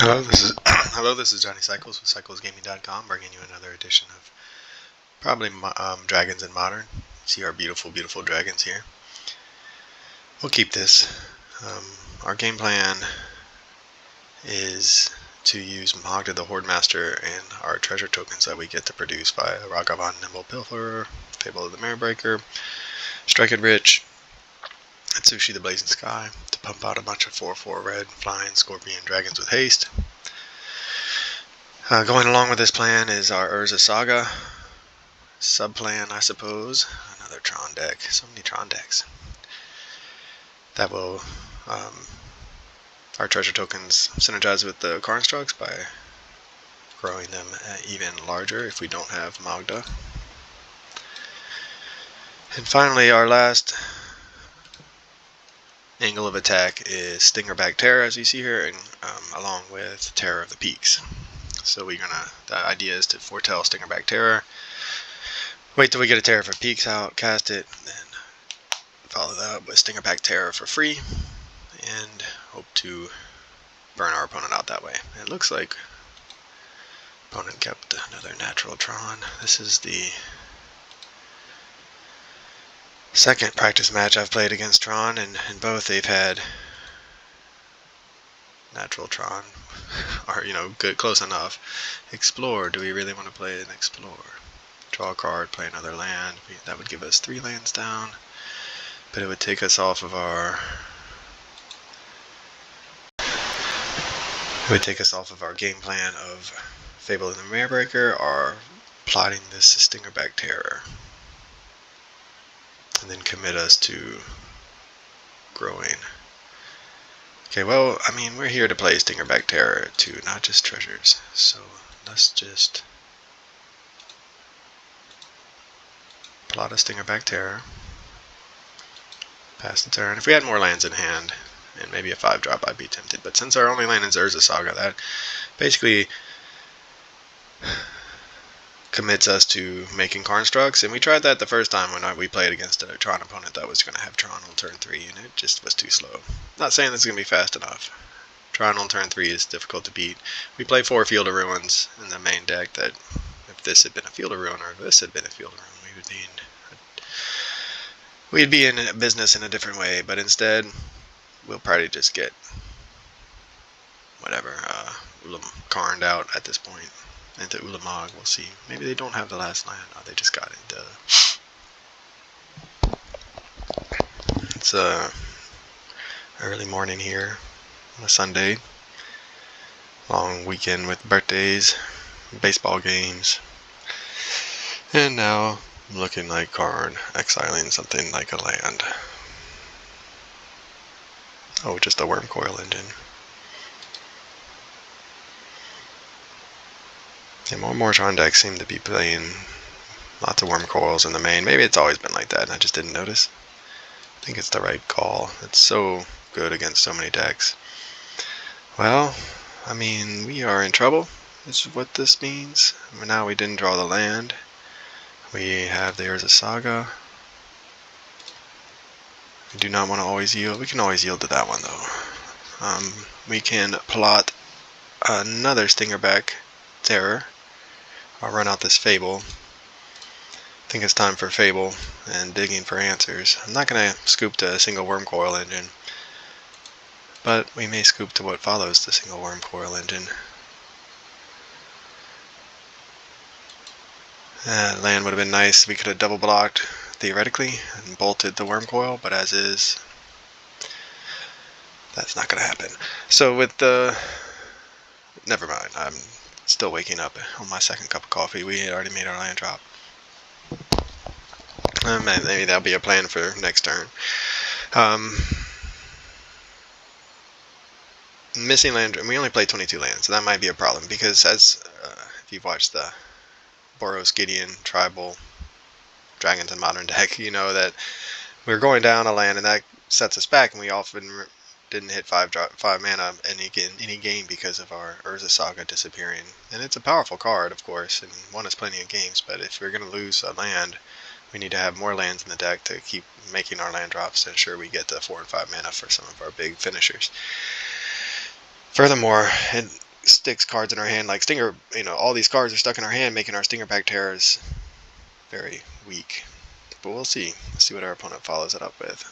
Hello, this is Johnny Cycles with CyclesGaming.com, bringing you another edition of probably Dragons in Modern. See our beautiful, beautiful dragons here. We'll keep this. Our game plan is to use Magda the Hoardmaster and our treasure tokens that we get to produce by Ragavan Nimble Pilferer, Fable of the Marebreaker, Strike It Rich, and Sushi the Blazing Sky to pump out a bunch of 4/4 red flying scorpion dragons with haste. Going along with this plan is our Urza Saga sub-plan, I suppose. Another Tron deck. So many Tron decks. That will, our treasure tokens synergize with the constructs by growing them even larger if we don't have Magda. And finally, our last angle of attack is Stingerback Terror, as you see here, and along with Terror of the Peaks. So the idea is to foretell Stingerback Terror, wait till we get a Terror for Peaks out, cast it, and then follow that up with Stingerback Terror for free, and hope to burn our opponent out that way. It looks like opponent kept another natural Tron. This is the second practice match I've played against Tron, and in both they've had natural Tron, or good, close enough. Explore. Do we really want to play an Explore? Draw a card, play another land. That would give us 3 lands down, but it would take us off of our game plan of Fable of the Marebreaker, or plotting this Stingerback Terror, and then commit us to growing. Okay, well, I mean, we're here to play Stingerback Terror too, not just treasures. So let's just plot a Stingerback Terror. Pass the turn. If we had more lands in hand, and maybe a 5-drop, I'd be tempted. But since our only land is Urza Saga, that basically commits us to making constructs. And we tried that the first time when we played against a Tron opponent that was going to have Tron on turn 3, and it just was too slow. Not saying this is going to be fast enough. Tron on turn 3 is difficult to beat. We play 4 Field of Ruins in the main deck. That if this had been a Field of Ruin, or if this had been a Field of Ruin, we'd be in business in a different way. But instead, we'll probably just get whatever Karned out at this point into Ulamog. We'll see. Maybe they don't have the last land. Oh, they just got it. It's early morning here on a Sunday. Long weekend with birthdays, baseball games, and now looking like Karn exiling something like a land. Oh, just a Wormcoil engine. And more and more Tron decks seem to be playing lots of Wormcoils in the main. Maybe it's always been like that and I just didn't notice. I think it's the right call. It's so good against so many decks. Well, I mean, we are in trouble, is what this means. Now we didn't draw the land. We have the Urza Saga. We do not want to always yield. We can always yield to that one, though. We can plot another Stingerback Terror. I'll run out this Fable. I think it's time for Fable and digging for answers. I'm not going to scoop to a single Wormcoil engine, but we may scoop to what follows the single Wormcoil engine. Land would have been nice. We could have double blocked, theoretically, and bolted the Wormcoil, but as is, that's not going to happen. So with the... Never mind. I'm still waking up on my second cup of coffee. We had already made our land drop. Maybe that'll be a plan for next turn. Missing land, and we only play 22 lands, so that might be a problem, because as if you've watched the Boros Gideon Tribal Dragons in Modern deck, you know that we're going down a land, and that sets us back, and we often didn't hit 5 mana any game because of our Urza Saga disappearing. And it's a powerful card, of course, and won us plenty of games, but if we're going to lose a land, we need to have more lands in the deck to keep making our land drops to ensure we get to 4 and 5 mana for some of our big finishers. Furthermore, sticks cards in our hand, like Stinger, all these cards are stuck in our hand, making our Stinger Pack Terrors very weak. But we'll see. Let's see what our opponent follows it up with.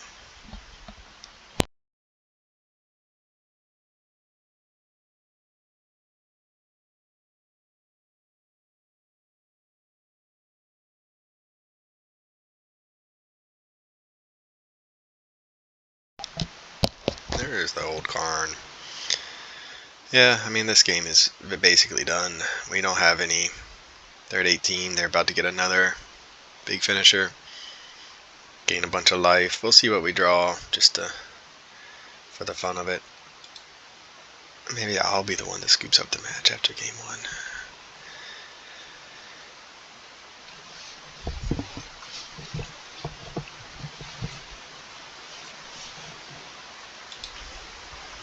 There's the old Karn. Yeah, I mean, this game is basically done. We don't have any. They're at 18. They're about to get another big finisher. Gain a bunch of life. We'll see what we draw, just for the fun of it. Maybe I'll be the one that scoops up the match after game 1.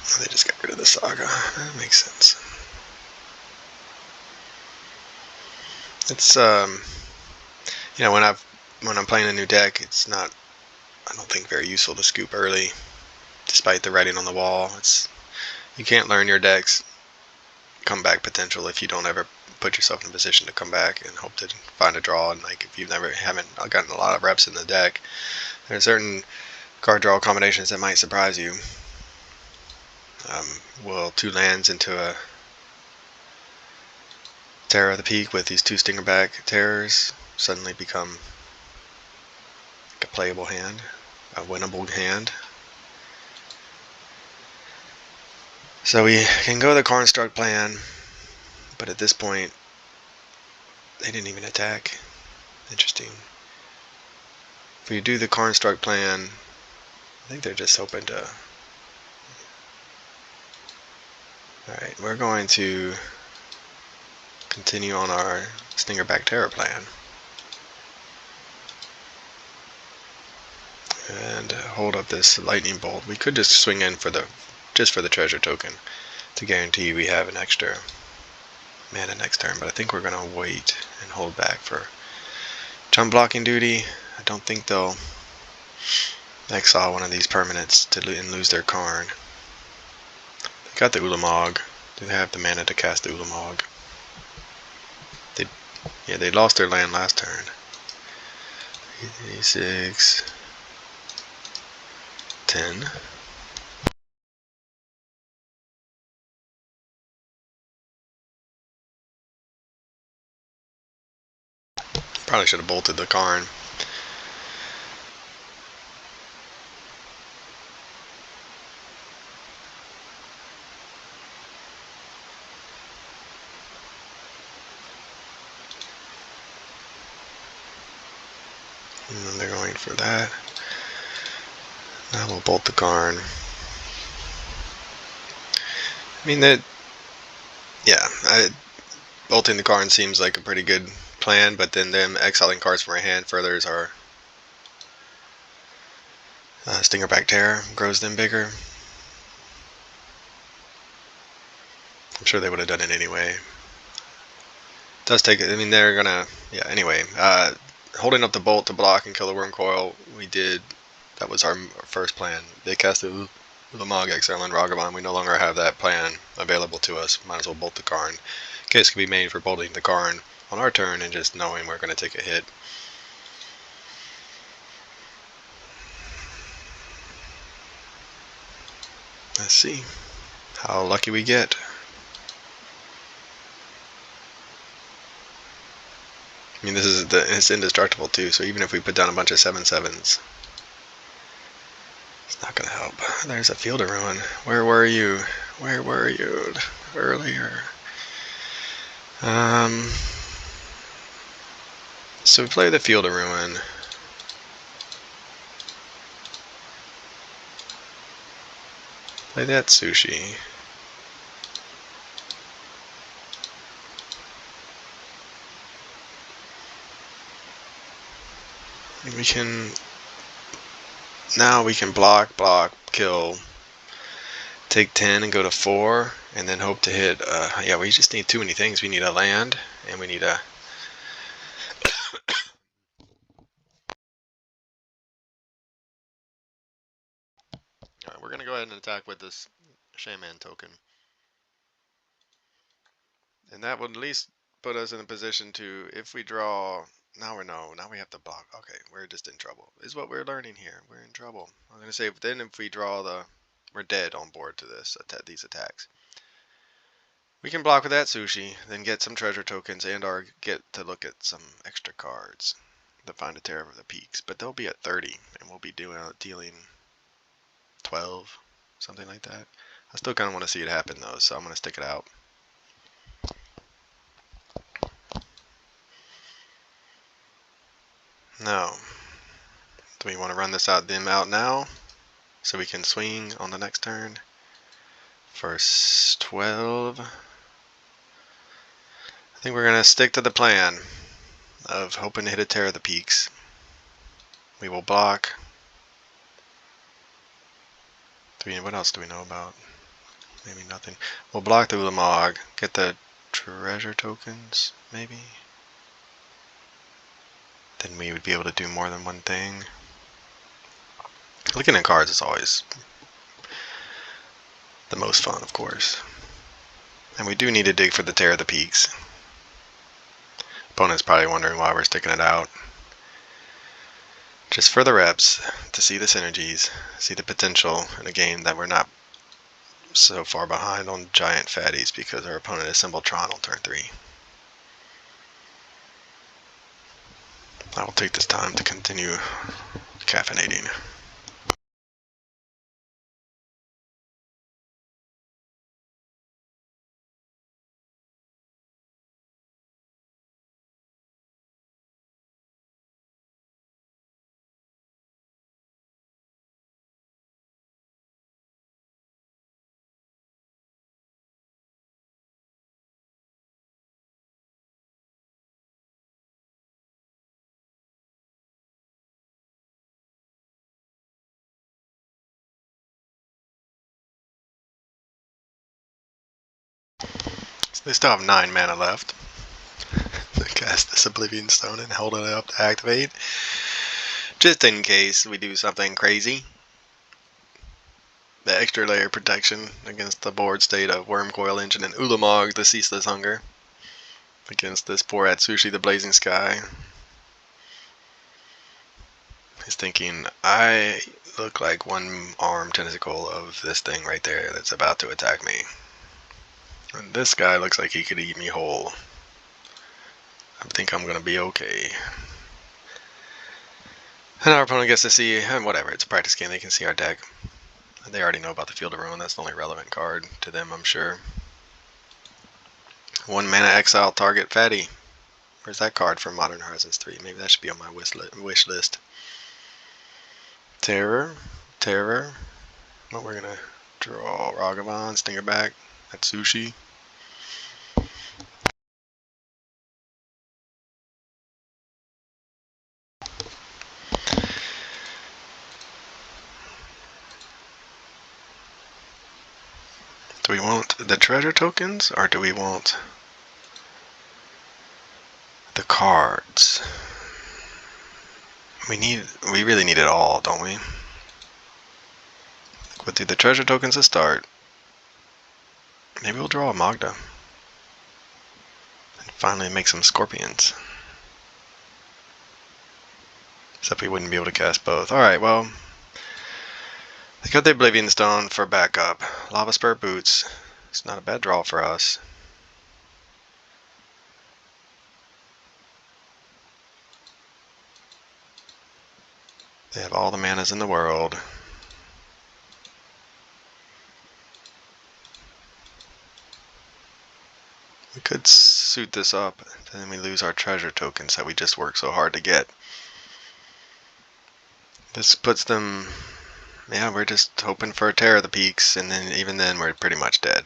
Oh, they just got rid of the Saga. That makes sense. It's when I'm playing a new deck, it's not, I don't think, very useful to scoop early, despite the writing on the wall. You can't learn your deck's comeback potential if you don't ever put yourself in a position to come back and hope to find a draw. And like, if you haven't gotten a lot of reps in the deck, there are certain card draw combinations that might surprise you. Will 2 lands into a Terror of the Peak with these 2 Stingerback Terrors suddenly become like a playable hand, a winnable hand? So we can go the Construct plan, but at this point, they didn't even attack. Interesting. If we do the Construct plan, I think they're just hoping to... Alright, we're going to continue on our Stingerback Terror plan. And hold up this Lightning Bolt. We could just swing in for the treasure token to guarantee we have an extra mana next turn, but I think we're going to wait and hold back for turn blocking duty. I don't think they'll exile one of these permanents and lose their Karn. They got the Ulamog. Do they have the mana to cast the Ulamog? They lost their land last turn. 86, 10. Probably should have bolted the Karn. And they're going for that. Now we'll bolt the Karn. I mean, bolting the Karn seems like a pretty good plan, but then them exiling cards from our hand furthers our Stingerback Terror, grows them bigger. I'm sure they would have done it anyway. It does take, I mean, they're gonna, yeah, anyway. Holding up the bolt to block and kill the Worm Coil, that was our first plan. They cast the Ulamog, Exile, and Ragavan. We no longer have that plan available to us. Might as well bolt the Karn. Case can be made for bolting the Karn on our turn and just knowing we're going to take a hit. Let's see how lucky we get. I mean, it's indestructible too, so even if we put down a bunch of 7/7s, it's not going to help. There's a Field of Ruin. Where were you? Where were you earlier? So we play the Field of Ruin. Play that Sushi. Now we can block, kill, take 10 and go to 4, and then hope to hit, yeah, we just need too many things. We need a land, and we need a... Alright, we're going to go ahead and attack with this Shaman token. that would at least put us in a position to, if we draw, now we have to block. Okay, we're just in trouble. Is what we're learning here. We're in trouble. I'm gonna say, then if we draw we're dead on board to these attacks. We can block with that sushi, then get some treasure tokens and/or get to look at some extra cards to find a Terror of the Peaks. But they'll be at 30, and we'll be dealing 12, something like that. I still kind of want to see it happen though, so I'm gonna stick it out. Now, do we want to run them out now, so we can swing on the next turn? First 12. I think we're going to stick to the plan of hoping to hit a Terror of the Peaks. We will block. What else do we know about? Maybe nothing. We'll block the Ulamog, get the treasure tokens, maybe? Then we would be able to do more than one thing. Looking at cards is always the most fun, of course. And we do need to dig for the Terror of the Peaks. Opponent's probably wondering why we're sticking it out. Just for the reps, to see the synergies, see the potential in a game that we're not so far behind on giant fatties because our opponent assembled Tron on turn 3. I will take this time to continue caffeinating. So they still have 9 mana left. Cast this Oblivion Stone and hold it up to activate. Just in case we do something crazy. The extra layer protection against the board state of Wormcoil Engine and Ulamog, the Ceaseless Hunger. Against this poor Atsushi, the Blazing Sky. He's thinking, I look like one arm tentacle of this thing right there that's about to attack me. And this guy looks like he could eat me whole. I think I'm going to be okay. And our opponent gets to see, and whatever, it's a practice game, they can see our deck. They already know about the Field of Ruin, that's the only relevant card to them, I'm sure. 1 mana exile target fatty. Where's that card from Modern Horizons 3? Maybe that should be on my wish list. Terror. What we're gonna draw? Ragavan, Stingerback, Atsushi. Do we want the treasure tokens or do we want the cards? We really need it all, don't we? We'll do the treasure tokens to start. Maybe we'll draw a Magda. And finally make some scorpions. Except we wouldn't be able to cast both. Alright, well. They got the Oblivion Stone for backup. Lava Spur Boots. It's not a bad draw for us. They have all the manas in the world. We could suit this up, then we lose our treasure tokens that we just worked so hard to get. This puts them... Yeah, we're just hoping for a Terror of the Peaks, and then even then we're pretty much dead.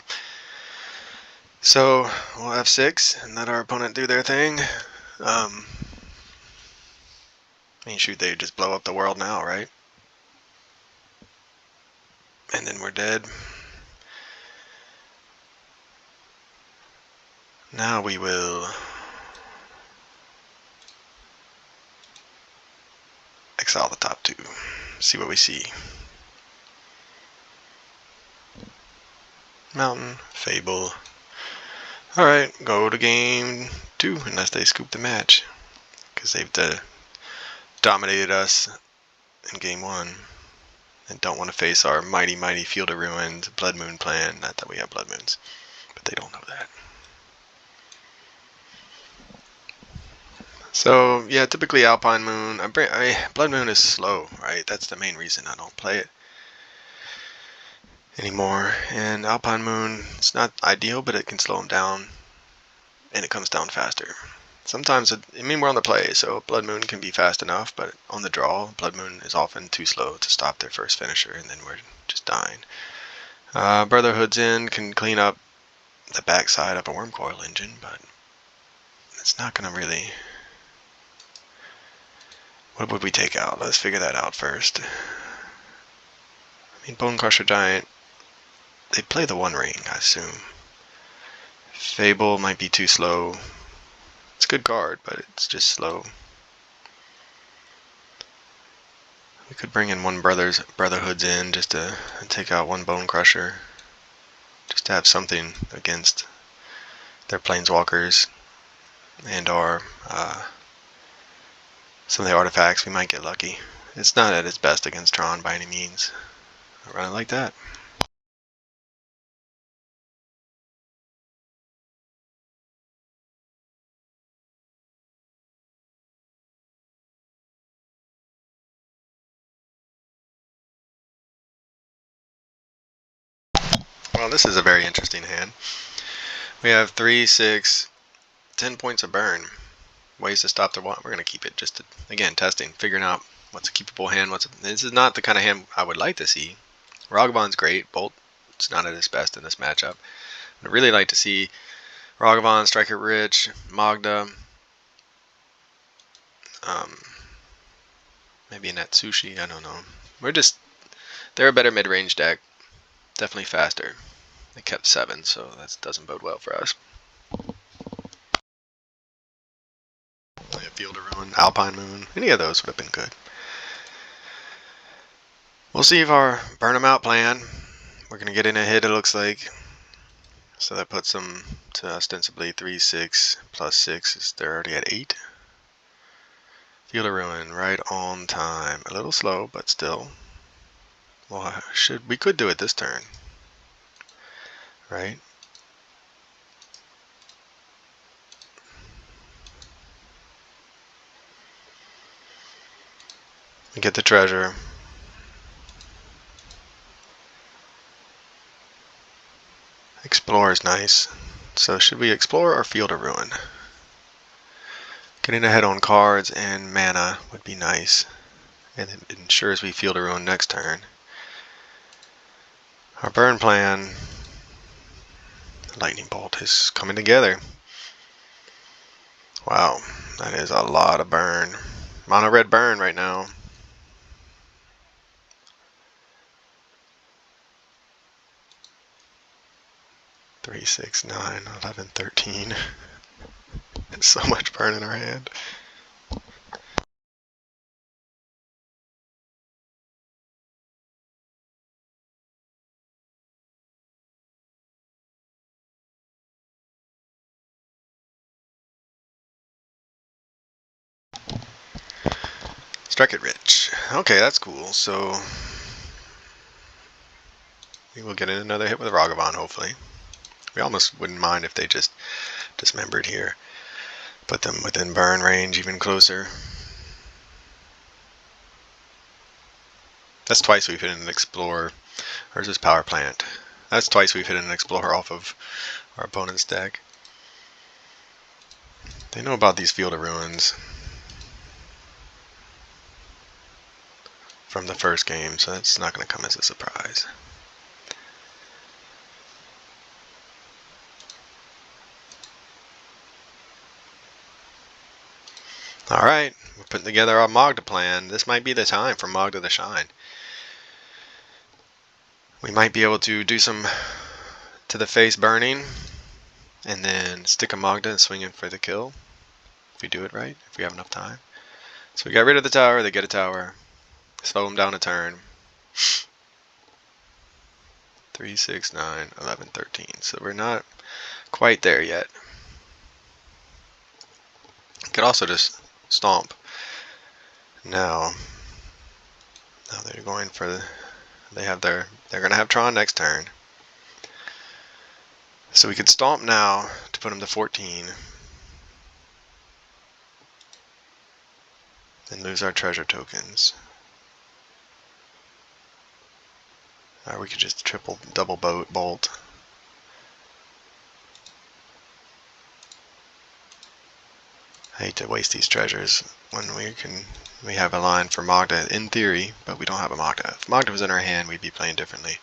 So, we'll F6 and let our opponent do their thing. I mean, shoot, they just blow up the world now, right? And then we're dead. Now we will exile the top 2. See what we see. Mountain, Fable, Alright, go to game 2 unless they scoop the match. Because they've dominated us in game 1. And don't want to face our mighty Field of Ruins Blood Moon plan. Not that we have Blood Moons, but they don't know that. So yeah, typically Alpine Moon. Blood Moon is slow, right? That's the main reason I don't play it anymore. And Alpine Moon, it's not ideal, but it can slow them down, and it comes down faster. Sometimes, we're on the play, so Blood Moon can be fast enough, but on the draw, Blood Moon is often too slow to stop their first finisher, and then we're just dying. Brotherhood's in can clean up the backside of a Worm Coil engine, but it's not going to really... What would we take out? Let's figure that out first. Bone Crusher Giant, they play the One Ring, I assume. Fable might be too slow. It's a good card, but it's just slow. We could bring in one Brotherhood's in just to take out one Bone Crusher. Just to have something against their Planeswalkers and or some of the artifacts. We might get lucky. It's not at its best against Tron by any means. I run it like that. Well, this is a very interesting hand. We have 3, 6, 10 points of burn. Ways to stop their one. We're going to keep it just to, again, testing, figuring out what's a keepable hand. This is not the kind of hand I would like to see. Ragavan's great. Bolt's not at his best in this matchup. I'd really like to see Ragavan, Striker Rich, Magda, maybe a Natsushi, I don't know. They're a better mid-range deck. Definitely faster. They kept 7, so that doesn't bode well for us. Field of Ruin, Alpine Moon, any of those would have been good. We'll see if our burn them out plan. We're going to get in a hit, it looks like. So that puts them to ostensibly 3, 6, plus 6. They're already at 8. Field of Ruin, right on time. A little slow, but still. Well, we could do it this turn. Right? We get the treasure. Explore is nice. So should we explore or Field of Ruin? Getting ahead on cards and mana would be nice. And it ensures we Field of Ruin next turn. Our burn plan, Lightning Bolt, is coming together. Wow, that is a lot of burn. Mono red burn right now. Three, 6, 9, 11, 13. There's so much burn in our hand. Strike it rich. Okay, that's cool. So we will get in another hit with Ragavan, hopefully. We almost wouldn't mind if they just dismembered here. Put them within burn range even closer. That's twice we've hit an Explorer. Or is this Power Plant? That's twice we've hit an Explorer off of our opponent's deck. They know about these Field of Ruins from the first game, so that's not going to come as a surprise. Alright, we're putting together our Magda plan. This might be the time for Magda to shine. We might be able to do some to the face burning, and then stick a Magda and swing in for the kill. If we do it right, if we have enough time. So we got rid of the tower, they get a tower. Slow them down a turn. 3, 6, 9, 11, 13. So we're not quite there yet. Could also just stomp. Now they're going for they're gonna have Tron next turn. So we could stomp now to put them to 14. And lose our treasure tokens. Or we could just double bolt. I hate to waste these treasures when we have a line for Magda in theory, but we don't have a Magda. If Magda was in our hand, we'd be playing differently.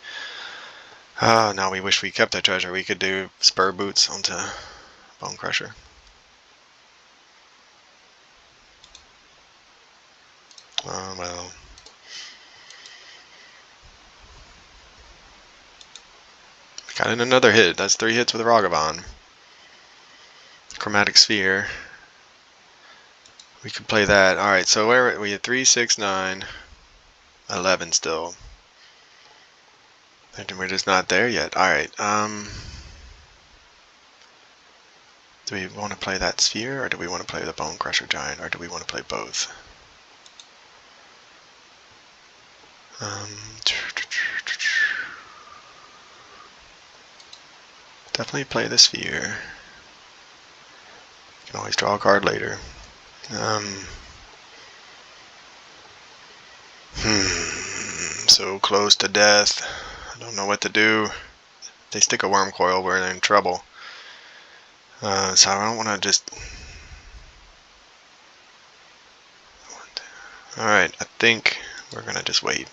Now we wish we kept that treasure. We could do spur boots onto Bone Crusher. Well. Got in another hit. That's 3 hits with Ragavan. Chromatic Sphere. We could play that. Alright, so where we had 3, 6, 9, 11 still. And we're just not there yet. Alright, do we want to play that sphere, or do we want to play the Bone Crusher Giant, or do we want to play both? Definitely play the sphere. You can always draw a card later. So close to death. I don't know what to do. If they stick a worm coil, we're in trouble. So I don't want to just... Alright, I think we're going to just wait.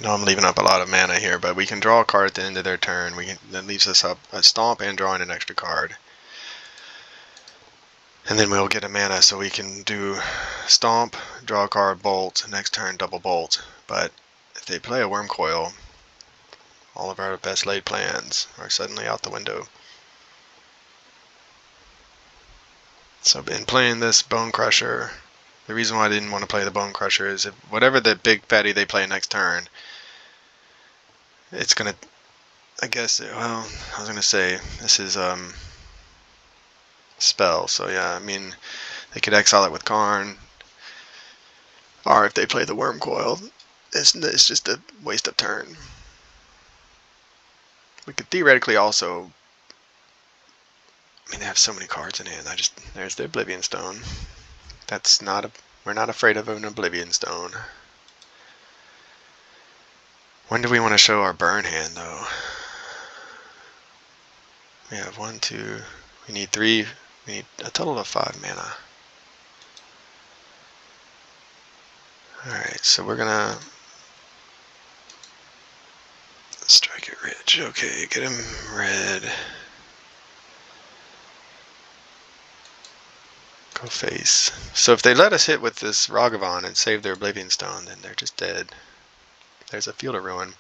I know I'm leaving up a lot of mana here, but we can draw a card at the end of their turn. That leaves us up a stomp and drawing an extra card. And then we'll get a mana, so we can do stomp, draw a card, bolt, next turn double bolt. But if they play a worm coil, all of our best laid plans are suddenly out the window. So in playing this Bone Crusher, the reason why I didn't want to play the Bone Crusher is if whatever the big fatty they play next turn, it's gonna, I guess, well, I was gonna say, this is spell, so yeah, I mean, they could exile it with Karn, or if they play the worm coil, it's just a waste of turn. We could theoretically also, I mean, they have so many cards in hand. There's the Oblivion Stone. We're not afraid of an Oblivion Stone. When do we want to show our burn hand, though? We have 1, 2, we need 3, we need a total of 5 mana. Alright, so we're gonna strike it rich. Okay, get him red. Go face. So if they let us hit with this Ragavan and save their Oblivion Stone, then they're just dead. There's a Field of Ruin.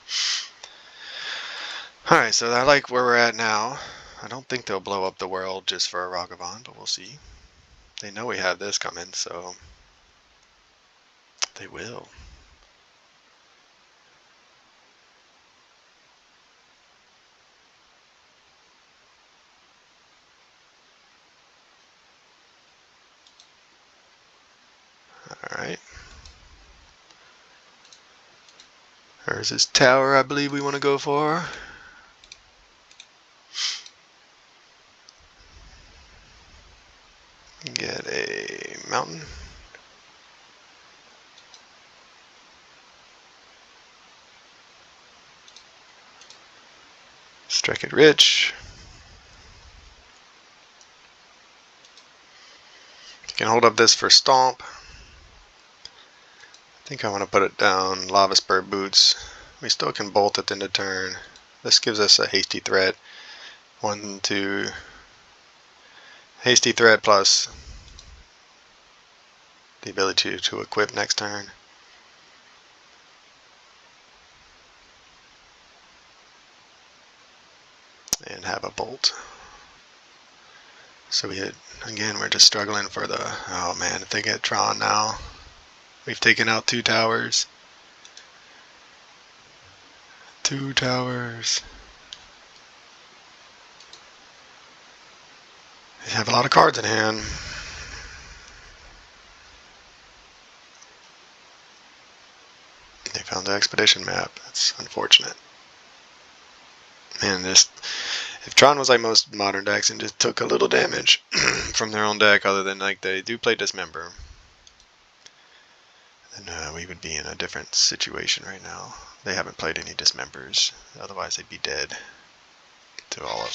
Alright, so I like where we're at now. I don't think they'll blow up the world just for a Ragavan, but we'll see. They know we have this coming, so they will. Alright. There's this tower I believe we want to go for. Get a mountain. Strike it rich. You can hold up this for stomp. I think I want to put it down Lava Spur Boots. We still can bolt at the end of turn. This gives us a hasty threat. 1, 2. Hasty threat plus the ability to equip next turn. And have a bolt. So again, we're just struggling for the, oh man, if they get Tron now, we've taken out 2 towers. 2 towers. They have a lot of cards in hand. They found the expedition map. That's unfortunate. Man, if Tron was like most modern decks and just took a little damage from their own deck, other than like they do play Dismember, then we would be in a different situation right now. They haven't played any Dismembers, otherwise they'd be dead to all of.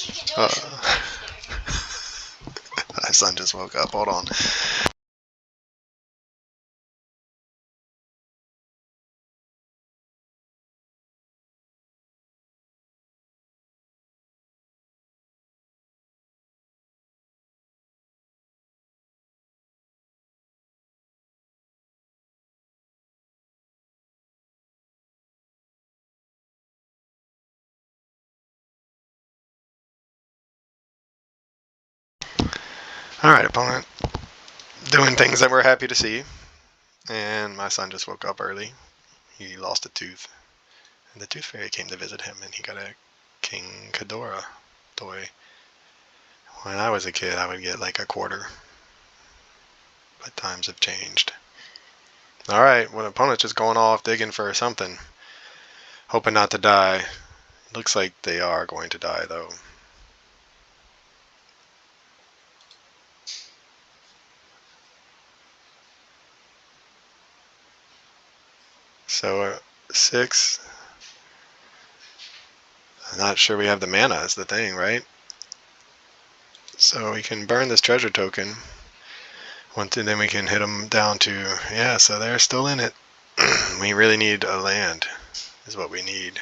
My son just woke up. Hold on. Alright, opponent. Doing things that we're happy to see. And my son just woke up early. He lost a tooth. And the Tooth Fairy came to visit him, and he got a King Ghidorah toy. When I was a kid, I would get like a quarter. But times have changed. Alright, well, the opponent's just going off digging for something. Hoping not to die. Looks like they are going to die, though. So, 6. I'm not sure we have the mana is the thing, right? So we can burn this treasure token. And then we can hit them down to... Yeah, so they're still in it. We really need a land, is what we need.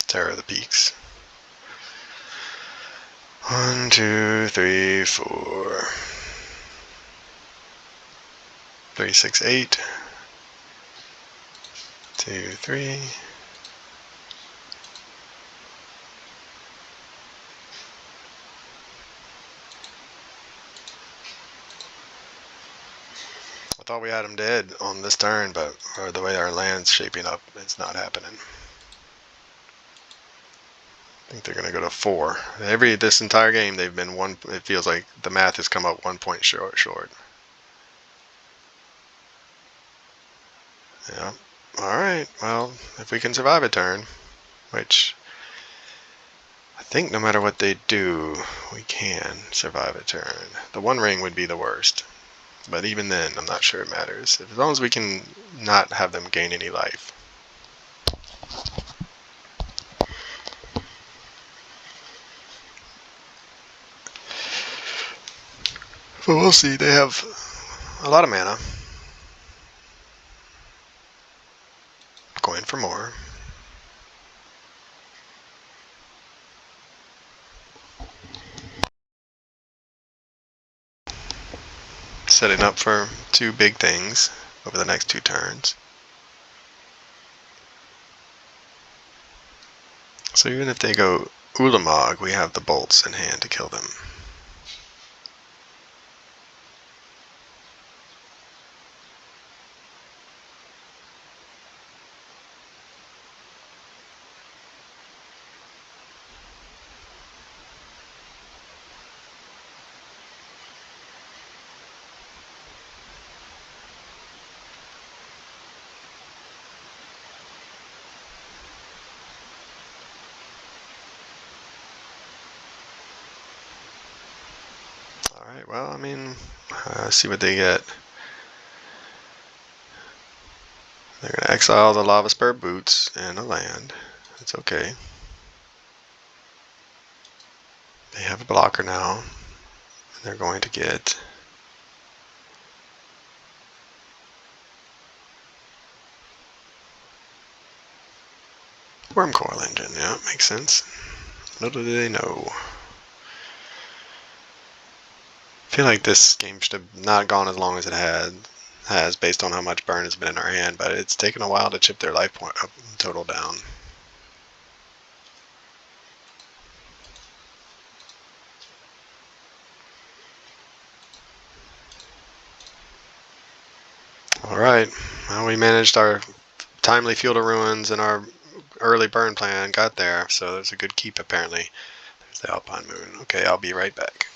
Terror of the Peaks. 1, 2, 3, 4. 3, 6, 8. 2, 3. I thought we had him dead on this turn, but the way our land's shaping up, it's not happening. I think they're going to go to 4. This entire game, they've been one. It feels like the math has come up 1 point short. Yeah. Alright, well, if we can survive a turn, which I think no matter what they do, we can survive a turn. The 1 ring would be the worst. But even then, I'm not sure it matters. As long as we can not have them gain any life. But we'll see. They have a lot of mana. Going for more. Setting up for 2 big things over the next 2 turns. So even if they go Ulamog, we have the bolts in hand to kill them. Alright, well, I mean, see what they get. They're going to exile the Lava Spur Boots and a land. It's okay. They have a blocker now. And they're going to get... Wormcoil Engine, yeah, makes sense. Little do they know. I feel like this game should have not gone as long as it has based on how much burn has been in our hand, but it's taken a while to chip their life point total down. Alright, well, we managed our timely Field of Ruins and our early burn plan got there, so there's a good keep apparently. There's the Alpine Moon. Okay, I'll be right back.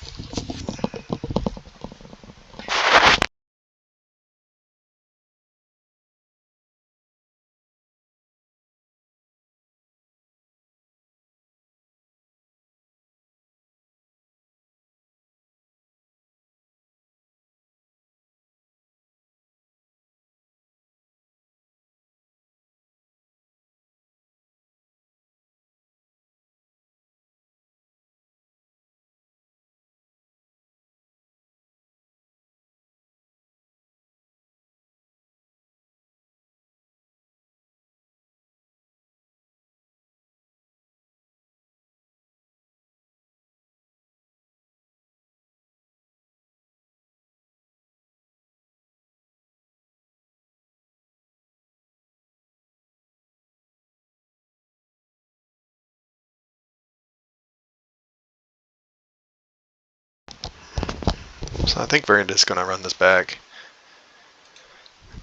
So I think we're just going to run this back.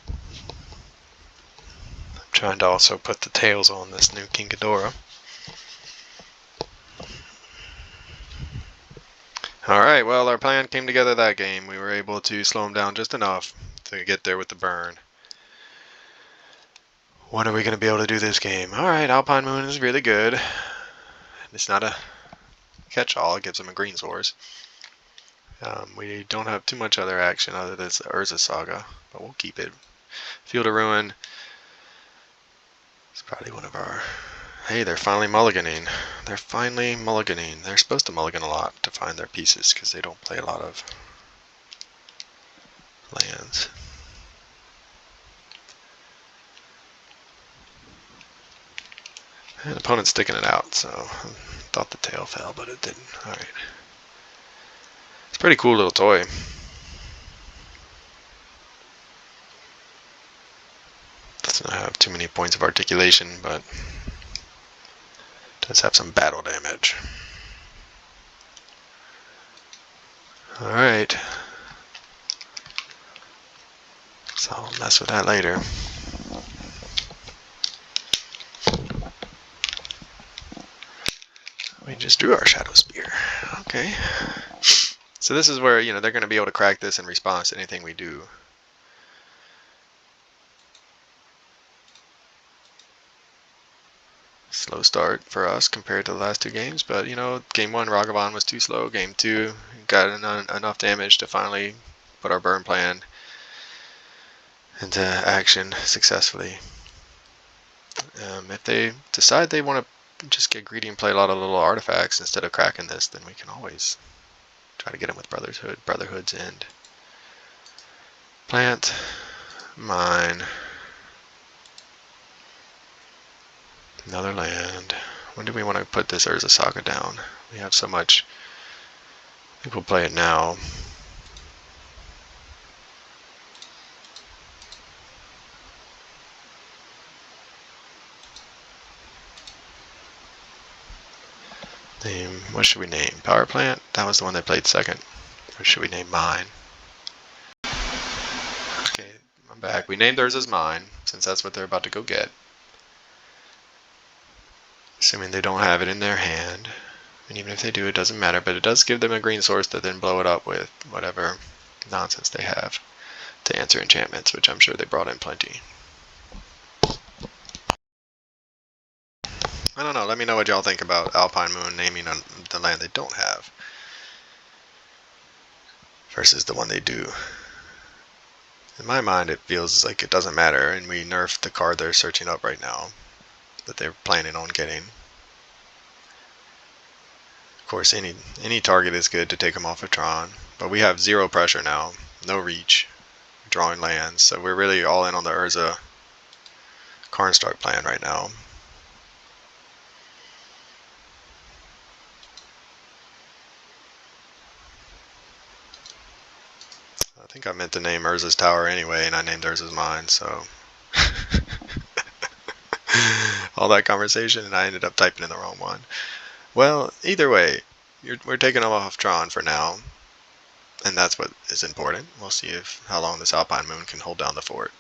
I'm trying to also put the tails on this new King Ghidorah. Alright, well, our plan came together that game. We were able to slow him down just enough to get there with the burn. What are we going to be able to do this game? Alright, Alpine Moon is really good. It's not a catch-all. It gives him a green source. We don't have too much other action other than the Urza Saga, but we'll keep it. Field of Ruin is probably one of our... Hey, they're finally mulliganing. They're finally mulliganing. They're supposed to mulligan a lot to find their pieces because they don't play a lot of lands. And the opponent's sticking it out, so I thought the tail fell, but it didn't. Alright. It's a pretty cool little toy. Does not have too many points of articulation, but does have some battle damage. Alright. So I'll mess with that later. We just drew our Shadow Spear. Okay. So this is where, they're going to be able to crack this in response to anything we do. Slow start for us compared to the last two games, but game 1 Ragavan was too slow. Game 2 got enough damage to finally put our burn plan into action successfully. If they decide they want to just get greedy and play a lot of little artifacts instead of cracking this, then we can always try to get them with Brotherhood's End. Plant, mine, another land. When do we want to put this Urza Saga down? We have so much. I think we'll play it now. What should we name? Power Plant? That was the one that played second. Or should we name mine? Okay, I'm back. We named theirs as mine, since that's what they're about to go get. Assuming they don't have it in their hand. And even if they do, it doesn't matter, but it does give them a green source to then blow it up with whatever nonsense they have to answer enchantments, which I'm sure they brought in plenty. I don't know, let me know what y'all think about Alpine Moon naming the land they don't have versus the one they do. In my mind, it feels like it doesn't matter, and we nerfed the card they're searching up right now that they're planning on getting. Of course, any target is good to take them off of Tron, but we have 0 pressure now, no reach, drawing lands, so we're really all in on the Urza Karnstark plan right now. I think I meant to name Urza's Tower anyway, and I named Urza's Mine, so... all that conversation, and I ended up typing in the wrong one. Well, either way, we're taking them off Tron for now. And that's what is important. We'll see how long this Alpine Moon can hold down the fort.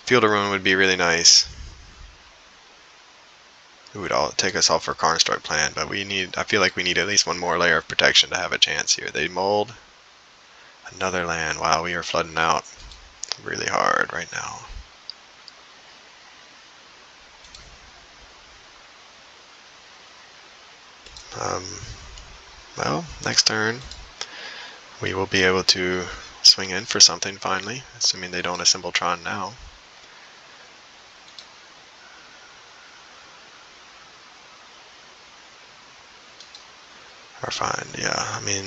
Field of Ruin would be really nice. It would all take us off for Construct Plan, but I feel like we need at least one more layer of protection to have a chance here. They mold another land. Wow, we are flooding out really hard right now. Well, next turn we will be able to swing in for something finally, assuming they don't assemble Tron now. Or fine, yeah, I mean,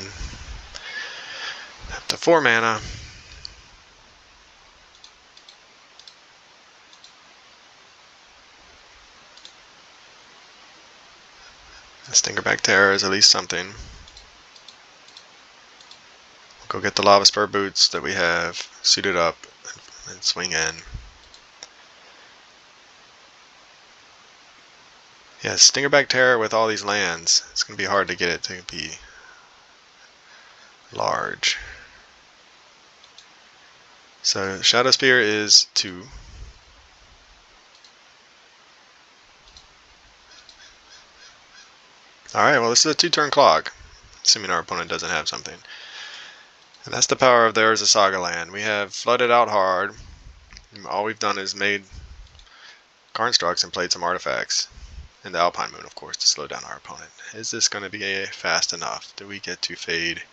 up to 4 mana. Stingerback Terror is at least something. Go get the Lava Spur boots that we have suited up and swing in. Yeah, Stingerback Terror with all these lands, it's going to be hard to get it to be large. So Shadow Spear is 2. Alright, well this is a 2-turn clock, assuming our opponent doesn't have something. And that's the power of the Urza Saga land. We have flooded out hard. All we've done is made constructs and played some artifacts. And the Alpine Moon, of course, to slow down our opponent. Is this going to be fast enough? Do we get to fade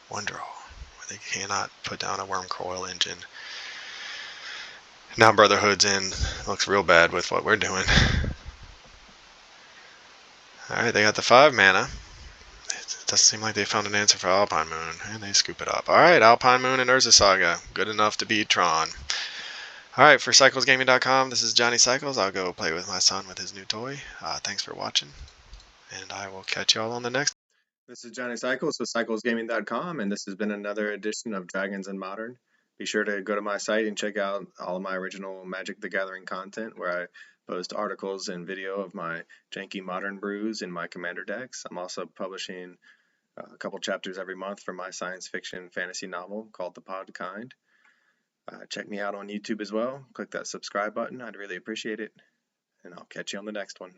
one draw where they cannot put down a Wormcoil engine? Now Brotherhood's in. Looks real bad with what we're doing. Alright, they got the 5 mana. It doesn't seem like they found an answer for Alpine Moon, and they scoop it up. Alright, Alpine Moon and Urza Saga. Good enough to beat Tron. Alright, for CyclesGaming.com, this is Johnny Cycles. I'll go play with my son with his new toy. Thanks for watching, and I will catch y'all on the next. This is Johnny Cycles with CyclesGaming.com, and this has been another edition of Dragons and Modern. Be sure to go to my site and check out all of my original Magic the Gathering content, where I post articles and video of my janky modern brews in my commander decks. I'm also publishing a couple chapters every month for my science fiction fantasy novel called The Pod Kind. Check me out on YouTube as well. Click that subscribe button. I'd really appreciate it. And I'll catch you on the next one.